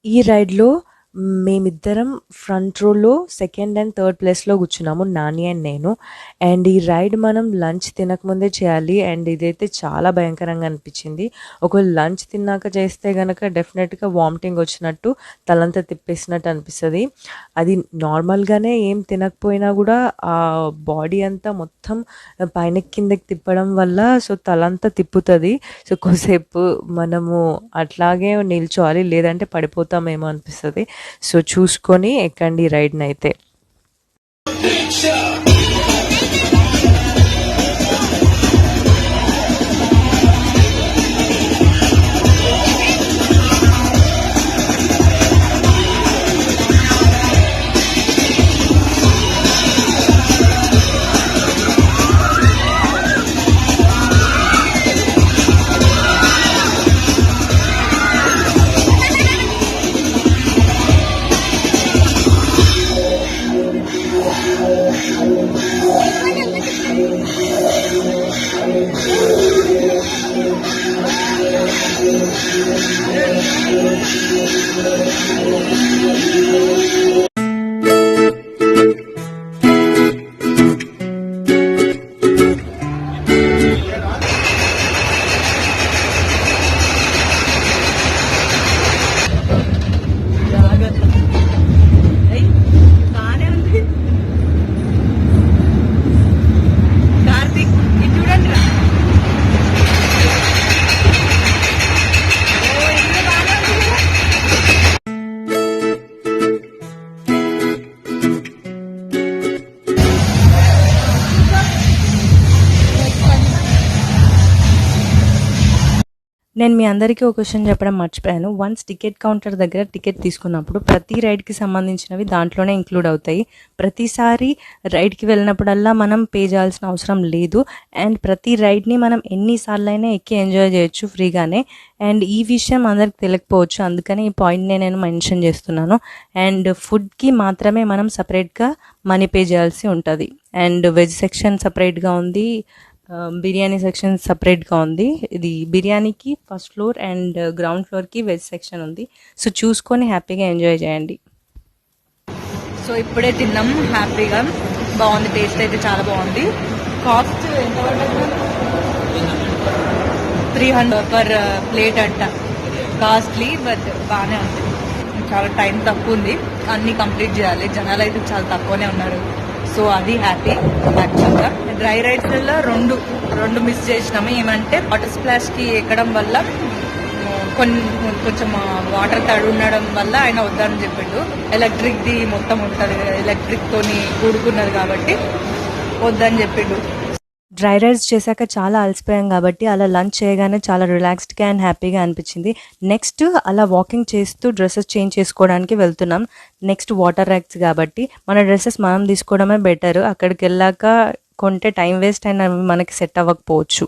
ఈ రైడ్‌లో మేమిద్దరం ఫ్రంట్ రోలో సెకండ్ అండ్ థర్డ్ ప్లేస్‌లో కూర్చున్నాము. నాని అండ్ నేను. అండ్ ఈ రైడ్ మనం లంచ్ తినకముందే చేయాలి. అండ్ ఇదైతే చాలా భయంకరంగా అనిపించింది. ఒకవేళ లంచ్ తిన్నాక చేస్తే గనక డెఫినెట్‌గా వామిటింగ్ వచ్చినట్టు, తలంతా తిప్పేసినట్టు అనిపిస్తది. అది నార్మల్‌గానే ఏం తినకపోయినా గూడా బాడీ అంతా మొత్తం పైనకి కిందకి తిప్పడం వల్ల తలంతా తిప్పుతది. కొద్దిసేపు మనము అట్లాగే నిల్చోవాలి. లేదంటే పడిపోతామేమో అనిపిస్తది. చూసుకొని ఎక్కండి రైడ్‌నైతే. నేను మీ అందరికీ ఒక క్వశ్చన్ చెప్పడం మర్చిపోయాను. వన్స్ టికెట్ కౌంటర్ దగ్గర టికెట్ తీసుకున్నప్పుడు ప్రతి రైడ్కి సంబంధించినవి దాంట్లోనే ఇంక్లూడ్ అవుతాయి. ప్రతిసారి రైడ్కి వెళ్ళినప్పుడల్లా మనం పే చేయాల్సిన అవసరం లేదు. అండ్ ప్రతి రైడ్ని మనం ఎన్నిసార్లు అయినా ఎక్కి ఎంజాయ్ చేయొచ్చు ఫ్రీగానే. అండ్ ఈ విషయం అందరికి తెలియకపోవచ్చు, అందుకని ఈ పాయింట్ని నేను మెన్షన్ చేస్తున్నాను. అండ్ ఫుడ్కి మాత్రమే మనం సపరేట్గా మనీ పే చేయాల్సి ఉంటుంది. అండ్ వెజ్ సెక్షన్ సపరేట్గా ఉంది, బిర్యానీ సెక్షన్ సపరేట్గా ఉంది. ఇది బిర్యానీకి ఫస్ట్ ఫ్లోర్ అండ్ గ్రౌండ్ ఫ్లోర్కి వెజ్ సెక్షన్ ఉంది. చూసుకొని హ్యాపీగా ఎంజాయ్ చేయండి. ఇప్పుడే తిన్నాం హ్యాపీగా, బాగుంది. టేస్ట్ అయితే చాలా బాగుంది. కాస్ట్ ఎంత పడుతుంది? 300 పర్ ప్లేట్ అంట. కాస్ట్లీ బట్ బాగానే ఉంది. చాలా టైం తక్కువ ఉంది, అన్నీ కంప్లీట్ చేయాలి. జనాలు అయితే చాలా తక్కువనే ఉన్నారు. అది హ్యాపీ. యాక్చువల్గా డ్రై రైడ్స్లలో రెండు మిస్ చేసినాము. ఏమంటే వాటర్ స్ప్లాష్కి ఎక్కడం వల్ల కొంచెం వాటర్ తడి ఉండడం వల్ల ఆయన వద్దని చెప్పిండు. ఎలక్ట్రిక్ది మొత్తం ఉంటుంది, ఎలక్ట్రిక్ తోని కూడుకున్నది కాబట్టి వద్దని చెప్పిండు. డ్రై రైడ్స్ చేశాక చాలా అలసిపోయాం కాబట్టి అలా లంచ్ చేయగానే చాలా రిలాక్స్డ్గా అండ్ హ్యాపీగా అనిపించింది. నెక్స్ట్ అలా వాకింగ్ చేస్తూ డ్రెస్సెస్ చేంజ్ చేసుకోవడానికి వెళ్తున్నాం. నెక్స్ట్ వాటర్ రైడ్స్ కాబట్టి మన డ్రెస్సెస్ మనం తీసుకోవడమే బెటర్. అక్కడికి వెళ్ళాక కొంటే టైం వేస్ట్ అయినా మనకి సెట్ అవ్వకపోవచ్చు.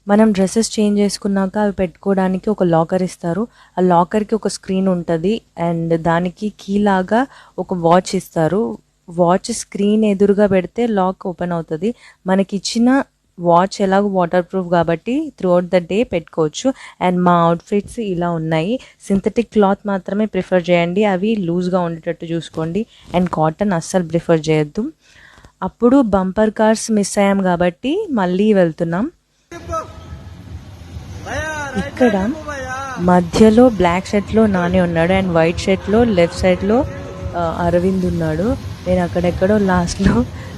మనం డ్రెస్సెస్ చేంజ్ చేసుకున్నాక అవి పెట్టుకోవడానికి ఒక లాకర్ ఇస్తారు. ఆ లాకర్కి ఒక స్క్రీన్ ఉంటుంది అండ్ దానికి కీ లాగా ఒక వాచ్ ఇస్తారు. వాచ్ స్క్రీన్ ఎదురుగా పెడితే లాక్ ఓపెన్ అవుతుంది. మనకి ఇచ్చిన వాచ్ ఎలాగో వాటర్ ప్రూఫ్ కాబట్టి త్రూఅవుట్ ద డే పెట్టుకోవచ్చు. అండ్ మా అవుట్ఫిట్స్ ఇలా ఉన్నాయి. సింథటిక్ క్లాత్ మాత్రమే ప్రిఫర్ చేయండి, అవి లూజ్గా ఉండేటట్టు చూసుకోండి. అండ్ కాటన్ అస్సలు ప్రిఫర్ చేయొద్దు. అప్పుడు బంపర్ కార్స్ మిస్ అయ్యాం కాబట్టి మళ్ళీ వెళ్తున్నాం. ఇక్కడ మధ్యలో బ్లాక్ షర్ట్లో నాని ఉన్నాడు అండ్ వైట్ షర్ట్లో లెఫ్ట్ సైడ్లో అరవింద్ ఉన్నాడు. నేను అక్కడెక్కడో లాస్ట్లో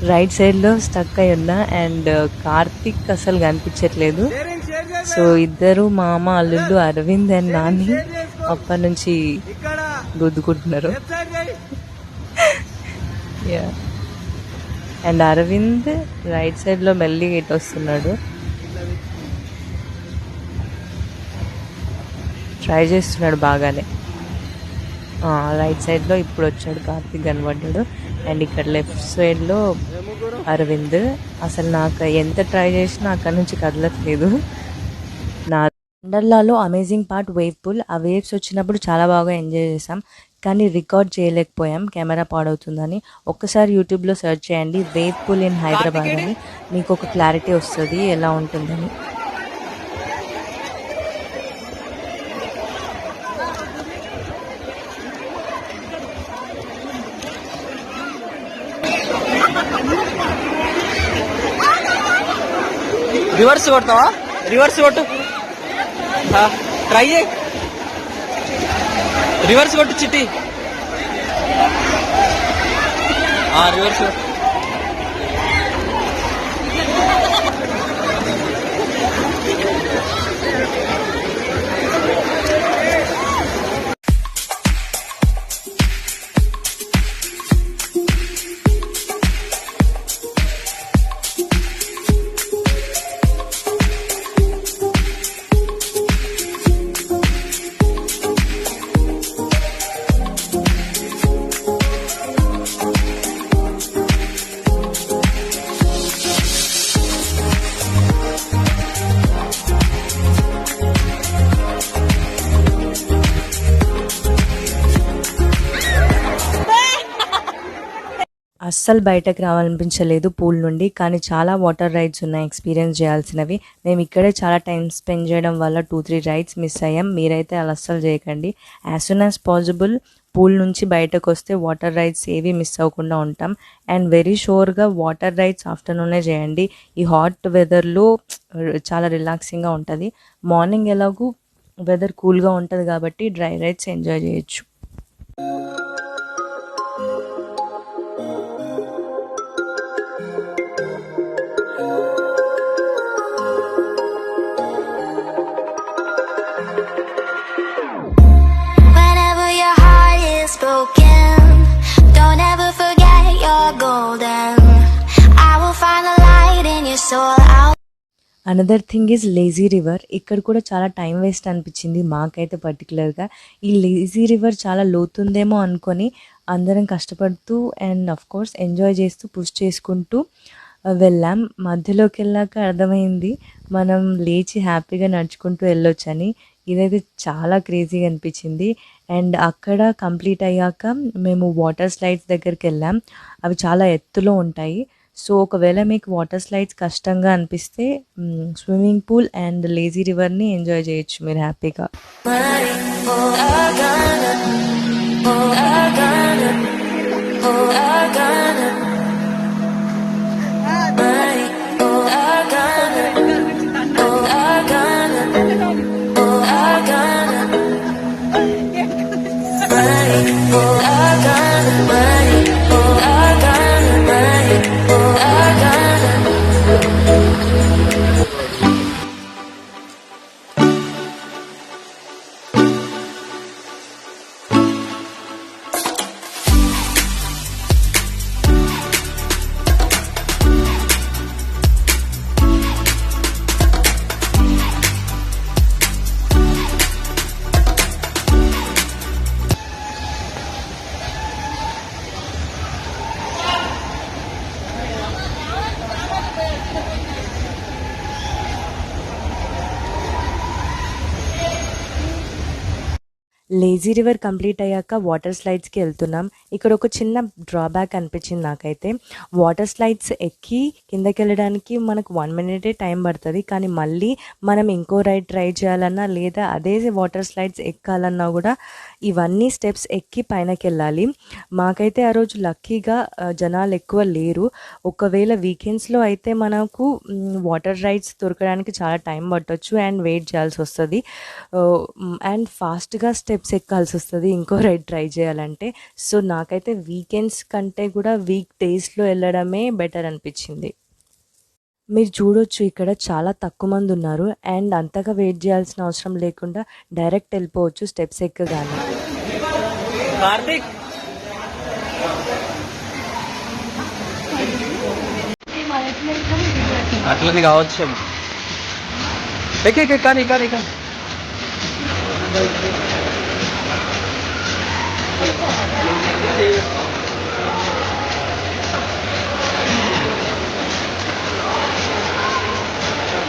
రైట్ సైడ్లో స్టక్ అయి ఉన్నా అండ్ కార్తిక్ అసలు కనిపించట్లేదు. ఇద్దరు మామ అల్లుళ్ళు అరవింద్ అండ్ నాని అప్పటి నుంచి గుద్దుకుంటున్నారు. అండ్ అరవింద్ రైట్ సైడ్లో మెల్లిగా ఇటు వస్తున్నాడు, ట్రై చేస్తున్నాడు బాగానే. రైట్ సైడ్లో ఇప్పుడు వచ్చాడు కార్తిక్ కనబడ్డాడు. అండ్ ఇక్కడ లెఫ్ట్ సైడ్లో అరవింద్. అసలు నాకు ఎంత ట్రై చేసినా అక్కడి నుంచి కదలట్లేదు. నా వండర్లాలో అమేజింగ్ పార్ట్ వేవ్ పూల్. ఆ వేవ్స్ వచ్చినప్పుడు చాలా బాగా ఎంజాయ్ చేసాం, కానీ రికార్డ్ చేయలేకపోయాం కెమెరా పాడవుతుందని. ఒక్కసారి యూట్యూబ్లో సెర్చ్ చేయండి వేవ్ పూల్ ఇన్ హైదరాబాద్ అని, మీకు ఒక క్లారిటీ వస్తుంది ఎలా ఉంటుందని. రివర్స్ కొడతావా? రివర్స్ కొట్టు, ట్రై చేయి. రివర్స్ కొట్టు చిట్టి. రివర్స్ కొట్టు. అస్సలు బయటకు రావాలనిపించలేదు పూల్ నుండి, కానీ చాలా వాటర్ రైడ్స్ ఉన్నాయి ఎక్స్పీరియన్స్ చేయాల్సినవి. మేము ఇక్కడే చాలా టైం స్పెండ్ చేయడం వల్ల 2-3 రైడ్స్ మిస్ అయ్యాం. మీరైతే అలా అస్సలు చేయకండి. As soon as possible pool నుంచి బయటకు వస్తే వాటర్ రైడ్స్ ఏవి మిస్ అవ్వకుండా ఉంటాం. అండ్ వెరీ షూర్గా వాటర్ రైడ్స్ ఆఫ్టర్నూనే చేయండి. ఈ హాట్ వెదర్లో చాలా రిలాక్సింగ్గా ఉంటుంది. మార్నింగ్ ఎలాగూ వెదర్ కూల్గా ఉంటుంది కాబట్టి డ్రై రైడ్స్ ఎంజాయ్ చేయొచ్చు. Broken, don't ever forget you're golden. I will find the light in your soul. Another thing is lazy river. ఇక్కడ కూడా చాలా టైం వేస్ట్ అనిపించింది మాకైతే పర్టికులర్గా. ఈ లేజీ రివర్ చాలా లోతుందేమో అనుకొని అందరం కష్టపడుతూ అండ్ ఆఫ్ కోర్స్ ఎంజాయ్ చేస్తూ పుష్ చేసుకుంటూ వెళ్ళాం. మధ్యలోకి వెళ్ళాక అర్థమైంది మనం లేచి హ్యాపీగా నడుచుకుంటూ వెళ్ళొచ్చని. ఇదైతే చాలా క్రేజీగా అనిపించింది. అండ్ అక్కడ కంప్లీట్ అయ్యాక మేము వాటర్ స్లైడ్స్ దగ్గరికి వెళ్ళాం. అవి చాలా ఎత్తులో ఉంటాయి. సో ఒకవేళ మీకు వాటర్ స్లైడ్స్ కష్టంగా అనిపిస్తే స్విమ్మింగ్ పూల్ అండ్ లేజీ రివర్ని ఎంజాయ్ చేయొచ్చు మీరు హ్యాపీగా. లేజీ రివర్ కంప్లీట్ అయ్యాక వాటర్ స్లైడ్స్కి వెళ్తున్నాం. ఇక్కడ ఒక చిన్న డ్రాబ్యాక్ అనిపించింది నాకైతే. వాటర్ స్లైడ్స్ ఎక్కి కిందకి వెళ్ళడానికి మనకు 1 minute టైం పడుతుంది. కానీ మళ్ళీ మనం ఇంకో రైడ్ ట్రై చేయాలన్నా లేదా అదే వాటర్ స్లైడ్స్ ఎక్కాలన్నా కూడా ఇవన్నీ స్టెప్స్ ఎక్కి పైనకి వెళ్ళాలి. మాకైతే ఆ రోజు లక్కీగా జనాలు ఎక్కువ లేరు. ఒకవేళ వీకెండ్స్లో అయితే మనకు వాటర్ రైడ్స్ దొరకడానికి చాలా టైం పట్టవచ్చు అండ్ వెయిట్ చేయాల్సి వస్తుంది అండ్ ఫాస్ట్గా స్టెప్స్ ఎక్కాల్సి వస్తుంది ఇంకో రైడ్ ట్రై చేయాలంటే. సో నాకైతే వీకెండ్స్ కంటే కూడా వీక్ డేస్లో వెళ్ళడమే బెటర్ అనిపించింది. మీరు చూడొచ్చు ఇక్కడ చాలా తక్కువ మంది ఉన్నారు అండ్ అంతగా వెయిట్ చేయాల్సిన అవసరం లేకుండా డైరెక్ట్ వెళ్ళిపోవచ్చు స్టెప్స్ ఎక్కగానే. అట్లని కావచ్చు. కానీ కానీ కానీ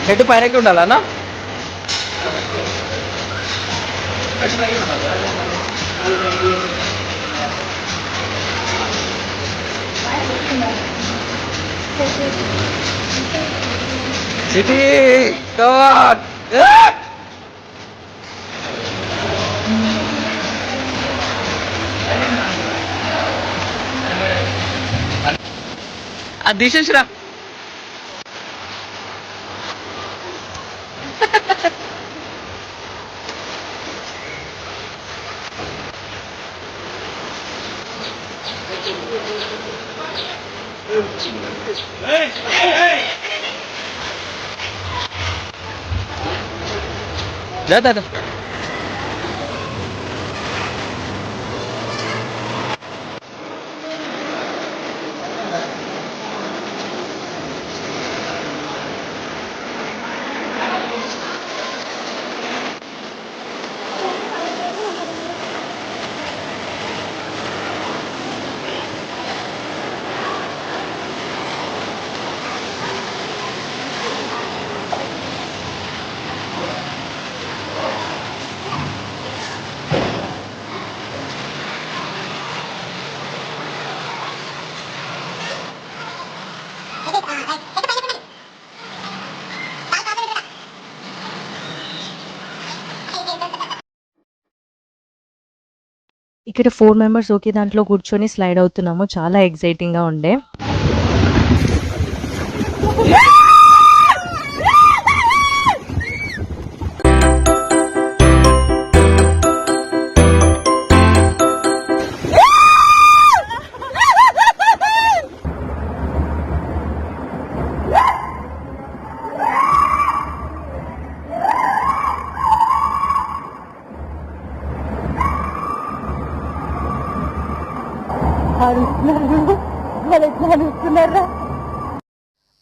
హెడ్ పైనకి ఉండాలన్నా. సిటీ అది తీసేసిరా. దా ఇక్కడ 4 మెంబర్స్ ఒకే దాంట్లో కూర్చొని స్లైడ్ అవుతున్నాము. చాలా ఎక్సైటింగ్‌గా ఉండే.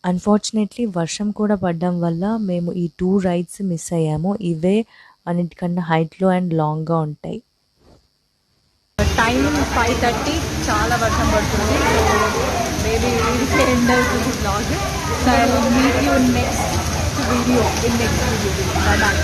అన్‌ఫార్చునేట్‌లీ వర్షం కూడా పడడం వల్ల మేము ఈ 2 రైడ్స్ మిస్ అయ్యాము. ఇవే అన్నిటికన్నా హైట్‌లో అండ్ లాంగ్‌గా ఉంటాయి. టైం 5:30 చాలా వర్షం పడుతుంది. మేబీ ఇది ఎండ్ అవుతుంది blog. So I will meet you next video. By by.